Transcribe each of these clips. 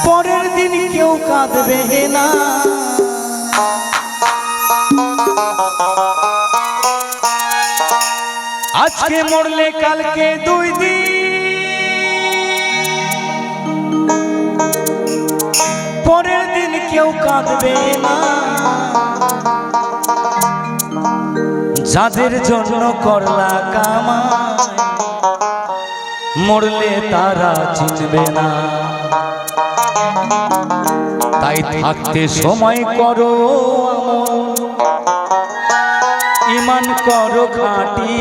পরের দিন কেউ কাঁদবে না, আজকে মরলে কালকে 2 দিন, পরের দিন কেউ কাঁদবে না। যাদের জন্য করলা কামাই, মরলে তারা চিনবে না। তাই থাকতে সময় করো আমল, ঈমান করো খাঁটি।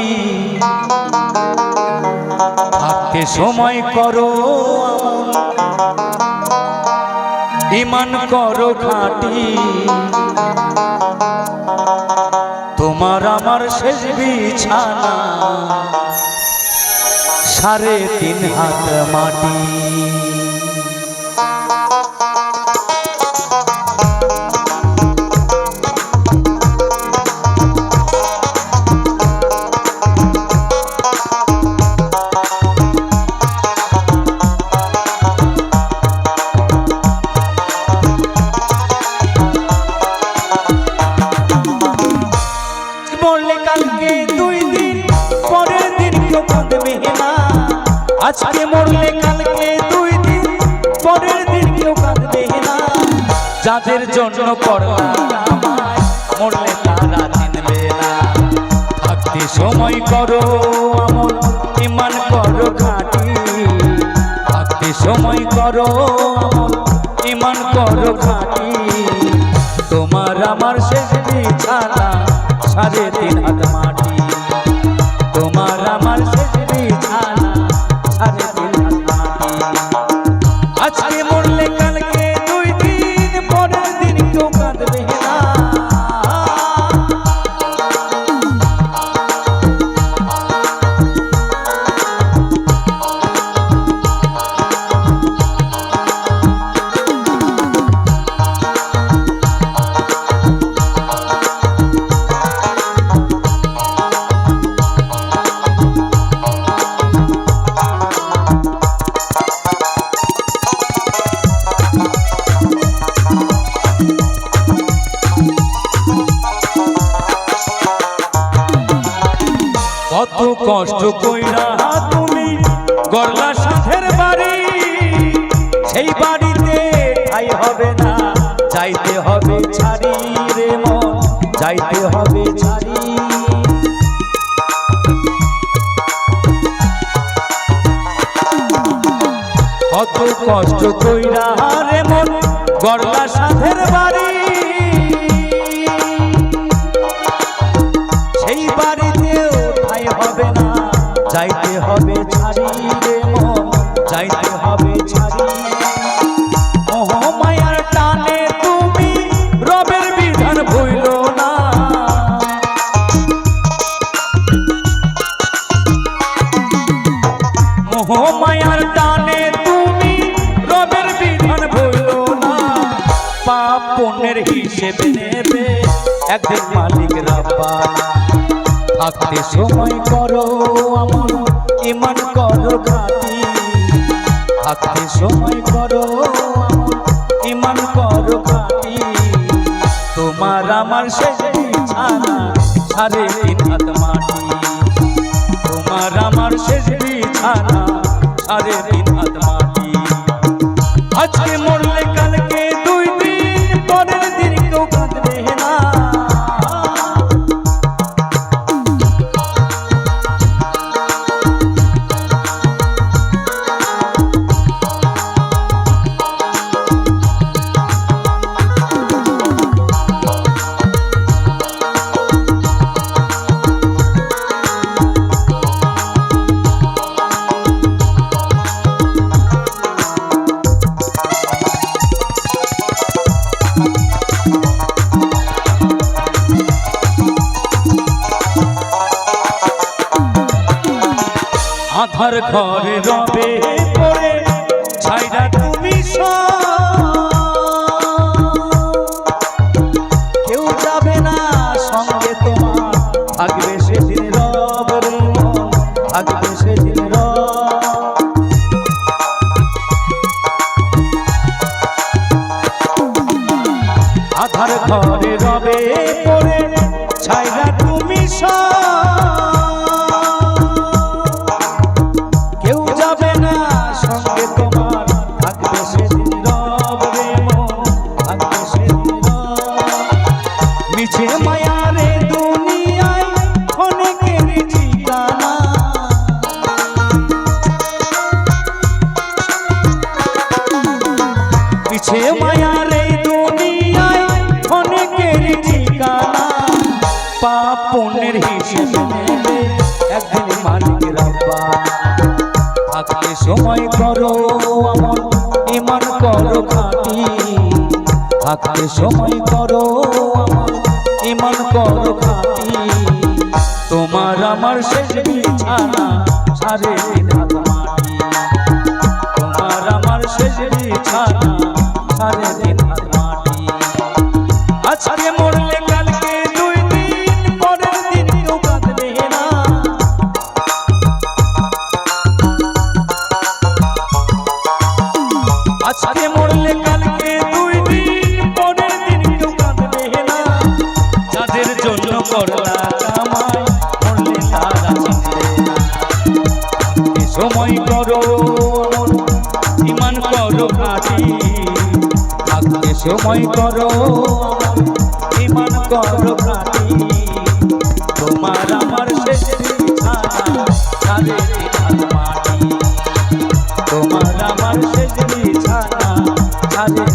থাকতে সময় করো আমল, ঈমান করো খাঁটি। তোমার আমার শেষ বিছানা 3.5 হাত মাটি। আজকে মরলে কালকে 2 দিন, পরের দিন কেউ কাঁদবে না। যাদের জন্য করলা কামাই, মরলে তারা চিনবে না। থাকতে সময় করো আমল, ঈমান করো খাঁটি। থাকতে সময় করো আমল, ঈমান করো খাঁটি। তোমার আমার শেষ বিছানা 3.5 হাত মাটি। তোমার আমার শেষ বিছানা 3.5 হাত মাটি। আজকে মরলে কালকে 2 দিন, পরের দিন কেউ কাঁদবে না। কত কষ্ট কইরা তুমি গড়লা সাথের বাড়ি, সেই বাড়িতে ঠাই হবে না, যাইতে হবে ছাড়ি রে মন, যাইতে হবে ছাড়ি। কত কষ্ট কইরা রে মন গড়লা সাথের বাড়ি, সেই বাড়িতেও ঠাই হবে না, যাইতে হবে ছাড়ি রে মন, যাইতে হবে ছাড়ি। মোহমায়ার টানে তুমি রবের বিধান ভুলো না। মোহমায়ার টানে তুমি রবের বিধান ভুলো না। পাপ পুণ্যের হিসেব নেবে একদিন মালিক রাব্বানা। থাকতে সময় করো আমল, ঈমান করো খাঁটি। থাকতে সময় করো আমল, ঈমান করো খাঁটি। তোমার আমার শেষ বিছানা 3.5 হাত মাটি। তোমার আমার শেষ বিছানা 3.5 হাত মাটি। আজকে মরলে কালকে 2 দিন, পরের দিন কেউ কাঁদবে না। আধার ঘরে রবে পড়ে ছাইরা তুমি কেউ যাবে না সঙ্গে তোমার, থাকবে সেদিন রব রে মন, থাকবে সেদিন রব। কাহার ঘরে রবে পড়ে ছাইরা তুমি কেউ যাবে না সঙ্গে তোমার থাকবে সেদিন রব রে মন থাকবে সেদিন মিছে মায়া রে দুনিয়ায় অনেকের ঠিকানা মিছে মায়া রে দুনিয়ায় অনেকের ঠিকানা পাপ পুণ্যের হিসেব নেবে একদিন মালিক রব্বা থাকতে সময় করো আমল ঈমান করো খাঁটি থাকতে সময় করো আমল ঈমান করো খাঁটি তোমার আমার শেষ বিছানা সারে দিন হাত মাটি তোমার আমার শেষ বিছানা সারে দিন হাত মাটি আজকে মরলে কালকে দুই দিন পরের দিন কেউ কাঁদবে না আজকে মরলে কালকে দুই দিন পরের দিন কেউ কাঁদবে না যাদের জন্য করলা কামাই মরলে তারা চিনবে না সময় করো ঈমান করো খাঁটি থাকতে সময় করো ঈমান করো খাঁটি তোমার আমার শেষ বিছানা সারে দিন হাত মাটি তোমার আমার শেষ বিছানা সারে